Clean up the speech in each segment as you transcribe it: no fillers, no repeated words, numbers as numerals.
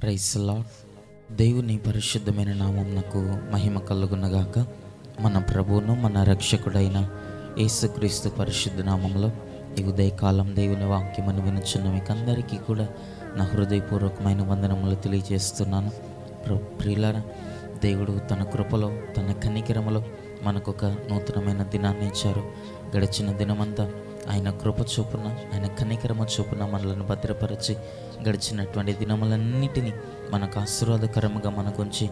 Praise lord. దేవుని పరిశుద్ధమైన నామమునకు మహిమ కలుగునగాక. మన ప్రభువును మన రక్షకుడైన యేసుక్రీస్తు పరిశుద్ధ నామంలో ఈ ఉదయకాలం దేవుని వాక్యమును వినుచున్న మీకు అందరికీ కూడా నా హృదయపూర్వకమైన వందనములు తెలియజేస్తున్నాను. ప్రియులారా, దేవుడు తన కృపలో తన కనికరములో మనకొక నూతనమైన దినాన్ని ఇచ్చారు. గడిచిన దినమంతా ఆయన కృప చొప్పున ఆయన కనికరమ చొప్పున మనలను భద్రపరిచి గడిచినటువంటి దినములన్నిటినీ మనకు ఆశీర్వాదకరముగా మనకుంచి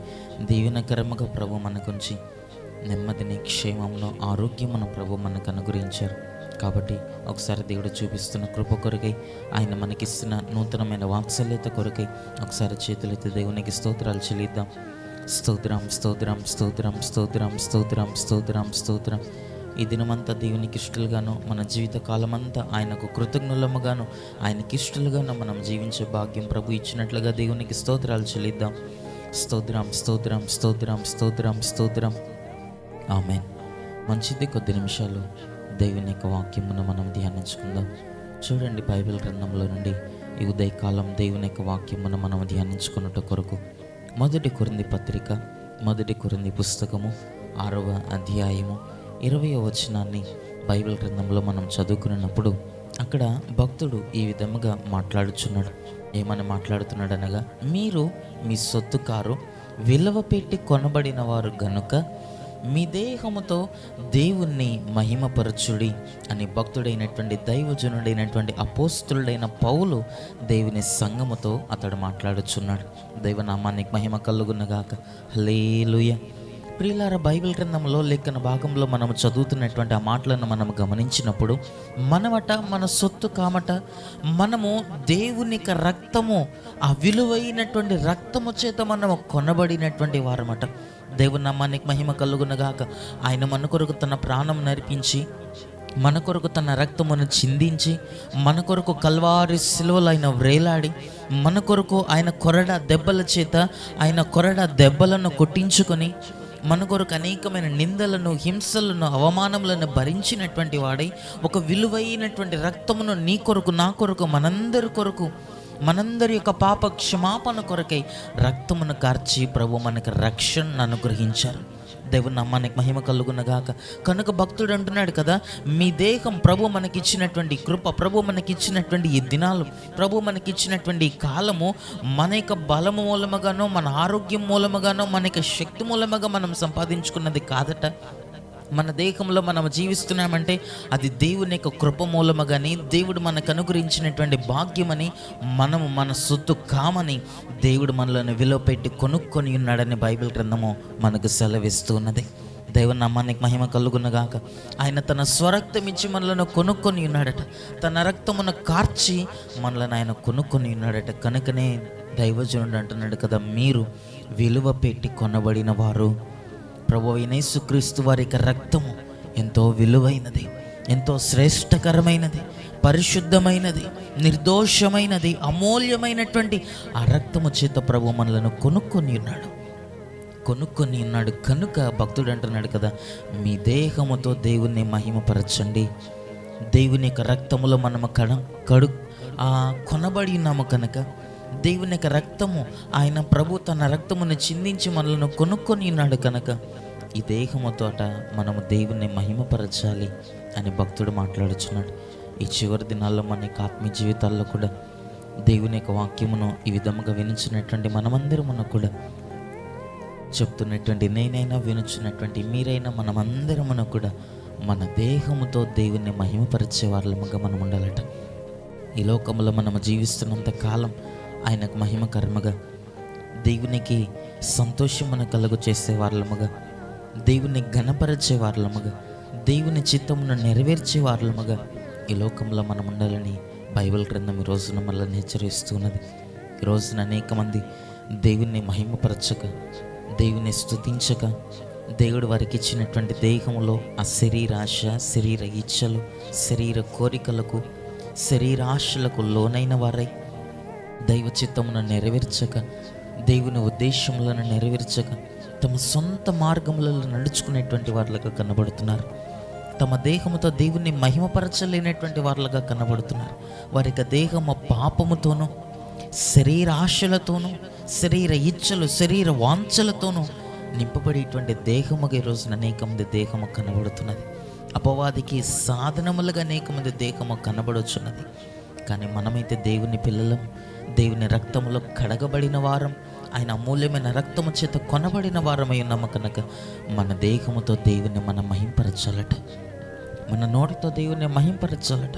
దీవెనకరముగా ప్రభు మనకుంచి నెమ్మదిని క్షేమంలో ఆరోగ్యమును ప్రభు మనకు అనుగ్రహించారు. కాబట్టి ఒకసారి దేవుడు చూపిస్తున్న కృప కొరకై, ఆయన మనకిస్తున్న నూతనమైన వాత్సల్యత కొరకై ఒకసారి చేతులెత్తి దేవునికి స్తోత్రాలు చెల్లిద్దాం. స్తోత్రం స్తోత్రం స్తోత్రం స్తోత్రం స్తోత్రం స్తోత్రం స్తోత్రం. ఈ దినమంతా దేవునికి ఇష్టలుగాను, మన జీవిత కాలమంతా ఆయనకు కృతజ్ఞులముగాను, ఆయనకి ఇష్టలుగాను మనం జీవించే భాగ్యం ప్రభు ఇచ్చినట్లుగా దేవునికి స్తోత్రాలు చెల్లిద్దాం. స్తోత్రం స్తోత్రం స్తోత్రం స్తోత్రం స్తోత్రం. ఆమేన్. మంచిది, కొద్ది నిమిషాలు దేవుని యొక్క వాక్యమును మనం ధ్యానించుకుందాం. చూడండి, బైబిల్ గ్రంథంలో నుండి ఈ ఉదయకాలం దేవుని యొక్క వాక్యమును మనం ధ్యానించుకున్నట్టు కొరకు మొదటి కొరింథీ పత్రిక, మొదటి కొరింథీ పుస్తకము 6వ అధ్యాయము 20వ వచనాన్ని బైబిల్ గ్రంథంలో మనం చదువుకున్నప్పుడు అక్కడ భక్తుడు ఈ విధముగా మాట్లాడుచున్నాడు. ఏమని మాట్లాడుతున్నాడు అనగా, మీరు మీ సొత్తు కారు, విలువ పెట్టి కొనబడిన వారు గనుక మీ దేహముతో దేవుణ్ణి మహిమపరచుడి అని భక్తుడైనటువంటి దైవజనుడైనటువంటి అపోస్తులుడైన పౌలు దేవుని సంఘముతో అతడు మాట్లాడుచున్నాడు. దైవనామానికి మహిమ కలుగునగాక. హల్లెలూయా. ప్రియులారా, బైబిల్ గ్రంథంలో లేఖన భాగంలో మనము చదువుతున్నటువంటి ఆ మాటలను మనం గమనించినప్పుడు మనమట మన సొత్తు కామట, మనము దేవుని రక్తము, ఆ విలువైనటువంటి రక్తము చేత మనము కొనబడినటువంటి వారమట. దేవుని నామానికి మహిమ కలుగునగాక. ఆయన మన కొరకు తన ప్రాణం నర్పించి, మన కొరకు తన రక్తమును చిందించి, మన కొరకు కల్వారి శిలువలో ఆయన వ్రేలాడి, మన కొరకు ఆయన కొరడ దెబ్బల చేత ఆయన కొరడ దెబ్బలను కొట్టించుకొని మన కొరకు అనేకమైన నిందలను, హింసలను, అవమానములను భరించినటువంటి వాడై ఒక విలువైనటువంటి రక్తమును నీ కొరకు, నా కొరకు, మనందరి కొరకు, మనందరి యొక్క పాప క్షమాపణ కొరకై రక్తమును కార్చి ప్రభు మనకు రక్షణను అనుగ్రహించారు. దేవుని నామానికి మహిమ కలుగునగాక. కనుక భక్తుడు అంటున్నాడు కదా, మీ దేహం ప్రభు మనకిచ్చినటువంటి కృప, ప్రభు మనకిచ్చినటువంటి ఈ దినాలు, ప్రభు మనకిచ్చినటువంటి కాలము మన యొక్క బలము మూలముగానో, మన ఆరోగ్యం మూలముగానో, మన యొక్క శక్తి మూలముగా మనం సంపాదించుకున్నది కాదట. మన దేహంలో మనం జీవిస్తున్నామంటే అది దేవుని యొక్క కృప మూలముగాని, దేవుడు మనకు అనుగ్రహించినటువంటి భాగ్యమని, మనము మన సొత్తు కామని దేవుడు మనలను విలువ పెట్టి కొనుక్కొని ఉన్నాడని బైబిల్ గ్రంథము మనకు సెలవిస్తూ ఉన్నది. దేవుని నామానికి మహిమ కలుగునగాక. ఆయన తన స్వరక్తం ఇచ్చి మనలను కొనుక్కొని ఉన్నాడట. తన రక్తమును కార్చి మనలను ఆయన కొనుక్కొని ఉన్నాడట. కనుకనే దైవజనుడు అంటున్నాడు కదా, మీరు విలువ పెట్టి కొనబడిన వారు. ప్రభువైన యేసుక్రీస్తు వారి యొక్క రక్తము ఎంతో విలువైనది, ఎంతో శ్రేష్టకరమైనది, పరిశుద్ధమైనది, నిర్దోషమైనది, అమూల్యమైనటువంటి ఆ రక్తము చేత ప్రభు మనలను కొనుక్కొని ఉన్నాడు. కనుక భక్తుడు అంటున్నాడు కదా, మీ దేహముతో దేవుణ్ణి మహిమపరచండి. దేవుని యొక్క రక్తములో మనము కొనబడి ఉన్నాము కనుక దేవుని యొక్క రక్తము, ఆయన ప్రభు తన రక్తమును చిందించి మనలను కొనుక్కొని ఉన్నాడు కనుక ఈ దేహముతోట మనము దేవుణ్ణి మహిమపరచాలి అని భక్తుడు మాట్లాడుచున్నాడు. ఈ చివరి దినాల్లో మన యొక్క ఆత్మీయ జీవితాల్లో కూడా దేవుని యొక్క వాక్యమును ఈ విధముగా వినిచినటువంటి మనమందరమును కూడా చెప్తున్నటువంటి, నేనైనా వినుచున్నటువంటి మీరైనా, మనమందరమును కూడా మన దేహముతో దేవుణ్ణి మహిమపరిచే వాళ్ళముగా మనం ఉండాలట. ఈ లోకంలో మనము జీవిస్తున్నంత కాలం ఆయనకు మహిమకరముగా, దేవునికి సంతోషమును కలుగు చేసే వాళ్ళముగా, దేవుని ఘనపరిచే వాళ్ళముగా, దేవుని చిత్తమును నెరవేర్చే వాళ్ళముగా ఈ లోకంలో మనం ఉండాలని బైబిల్ గ్రంథం ఈ రోజున మనల్ని హెచ్చరిస్తున్నది. ఈ రోజున అనేక మంది దేవుణ్ణి మహిమపరచక, దేవుని స్తుతించక, దేవుడు వారికి ఇచ్చినటువంటి దేహంలో ఆ శరీరాశ, శరీర ఇచ్చలు, శరీర కోరికలకు, శరీరాశలకు లోనైన వారై దైవ చిత్తమును నెరవేర్చక, దేవుని ఉద్దేశములను నెరవేర్చక తమ సొంత మార్గములలో నడుచుకునేటువంటి వారులుగా కనబడుతున్నారు. తమ దేహముతో దేవుణ్ణి మహిమపరచలేనటువంటి వారులుగా కనబడుతున్నారు. వారి యొక్క దేహము పాపముతోనూ, శరీరాశలతోనూ, శరీర ఇచ్చలు, శరీర వాంఛలతోనూ నింపబడేటువంటి దేహముగా ఈరోజున అనేక మంది దేహము కనబడుతున్నది. అపవాదికి సాధనములుగా అనేక మంది దేహము కనబడుచున్నది. కానీ మనమైతే దేవుని పిల్లలం, దేవుని రక్తములో కడగబడిన వారం, ఆయన అమూల్యమైన రక్తము చేత కొనబడిన వారమై ఉన్నాము కనుక మన దేహముతో దేవుని మనం మహింపరచాలట, మన నోటితో దేవుని మహింపరచాలట.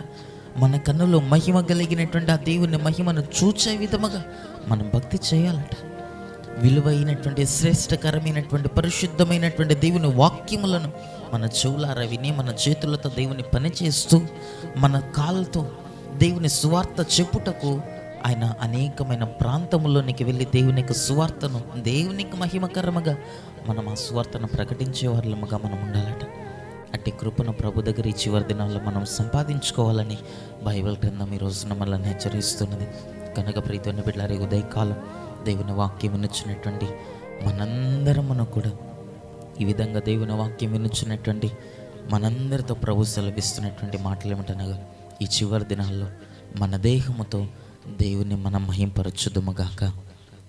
మన కన్నులో మహిమ కలిగినటువంటి ఆ దేవుని మహిమను చూచే విధముగా మనం భక్తి చేయాలట. విలువైనటువంటి శ్రేష్టకరమైనటువంటి పరిశుద్ధమైనటువంటి దేవుని వాక్యములను మన చెవులారా విని, మన చేతులతో దేవుని పనిచేస్తూ, మన కాళ్ళతో దేవుని సువార్త చెప్పుటకు ఆయన అనేకమైన ప్రాంతముల్లోనికి వెళ్ళి దేవునికి సువార్తను, దేవునికి మహిమకరముగా మనం ఆ సువార్తను ప్రకటించే వాళ్ళముగా మనం ఉండాలట. అట్టి కృపను ప్రభు దగ్గర ఈ చివరి దినాల్లో మనం సంపాదించుకోవాలని బైబిల్ గ్రంథం ఈ రోజున మనల్ని హెచ్చరిస్తున్నది. కనుక ప్రీతిని బిడ్డలారా, ఉదయకాలం దేవుని వాక్యం వినుచున్నటువంటి మనందరమును కూడా ఈ విధంగా దేవుని వాక్యం వినుచున్నటువంటి మనందరితో ప్రభు సెలవిస్తున్నటువంటి మాటలు ఏమిటనగా, ఈ చివరి దినాల్లో మన దేహముతో దేవుని మనం మహింపరచుదుముగాక.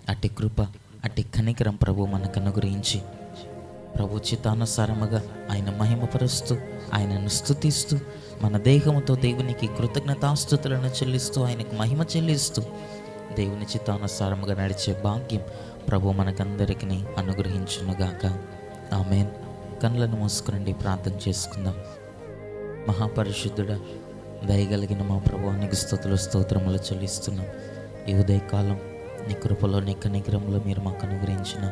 అట్టి కృప, అట్టి కనికరం ప్రభు మనకు అనుగ్రహించి, ప్రభు చిత్తానుసారముగా ఆయన మహిమపరుస్తూ, ఆయనను స్తుతిస్తూ, మన దేహముతో దేవునికి కృతజ్ఞతాస్తుతులను చెల్లిస్తూ, ఆయనకు మహిమ చెల్లిస్తూ దేవుని చిత్తానుసారముగా నడిచే భాగ్యం ప్రభు మనకందరికీ అనుగ్రహించునుగాక. ఆమేన్. కళ్ళను మూసుకునండి, ప్రార్థన చేసుకుందాం. మహాపరిశుద్ధుడా, దయగలిగిన మా ప్రభువానికి స్తుతులు స్తోత్రములు చెల్లిస్తున్నాం. ఈ ఉదయకాలం నీ కృపలో, నీ కనికరంలో మీరు మాకు అనుగ్రహించిన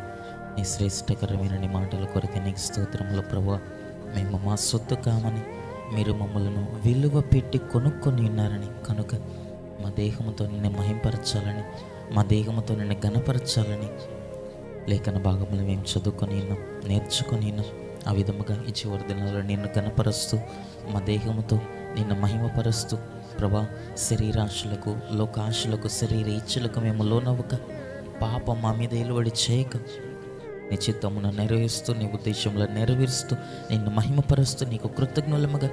నీ శ్రేష్టకరమైన నీ మాటల కొరకు నీకు స్తోత్రములు ప్రభువా. మేము మా సొత్తు కామని మీరు మమ్మలను విలువ పెట్టి కొనుక్కొని ఉన్నారని, కనుక మా దేహముతో నిన్ను మహింపరచాలని, మా దేహముతో నిన్ను ఘనపరచాలని లేఖన భాగములు మేము చదువుకొని ఉన్నాం, నేర్చుకొని ఉన్నాం. ఆ విధముగా ఈ చివరి దినాల్లో నిన్ను ఘనపరుస్తూ, మా దేహముతో నిన్ను మహిమపరుస్తూ ప్రభా, శరీరాశులకు, లోకాశులకు, శరీర ఇచ్చులకు మేము లోనవ్వక, పాపం మా మీద ఏలుబడి చేయక, నీ చిత్తమును నెరవేరుస్తూ, నీ ఉద్దేశంలో నెరవేరుస్తూ, నిన్ను మహిమపరుస్తూ, నీకు కృతజ్ఞులముగా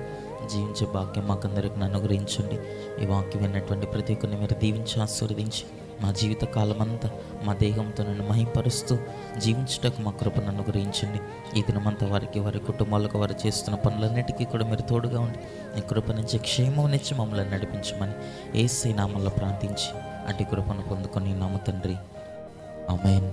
జీవించే భాగ్యం మాకందరికి అనుగ్రహించండి. ఈ వాక్యం విన్నటువంటి ప్రతి ఒక్కరిని మీరు దీవించి ఆశీర్వదించి, మా జీవిత కాలం అంతా మా దేహంతో నన్ను మహింపరుస్తూ జీవించుటకు మా కృపను అనుగ్రహించండి. ఈ దినమంతా వారికి, వారి కుటుంబాలకు, వారు చేస్తున్న పనులన్నిటికీ కూడా మీరు తోడుగా ఉండి నీ కృప నుంచి క్షేమం నుంచి మమ్మల్ని నడిపించమని యేసయ్య నామములో ప్రార్థించి అట్టి కృపను పొందుకొని నామ తండ్రి. ఆమేన్.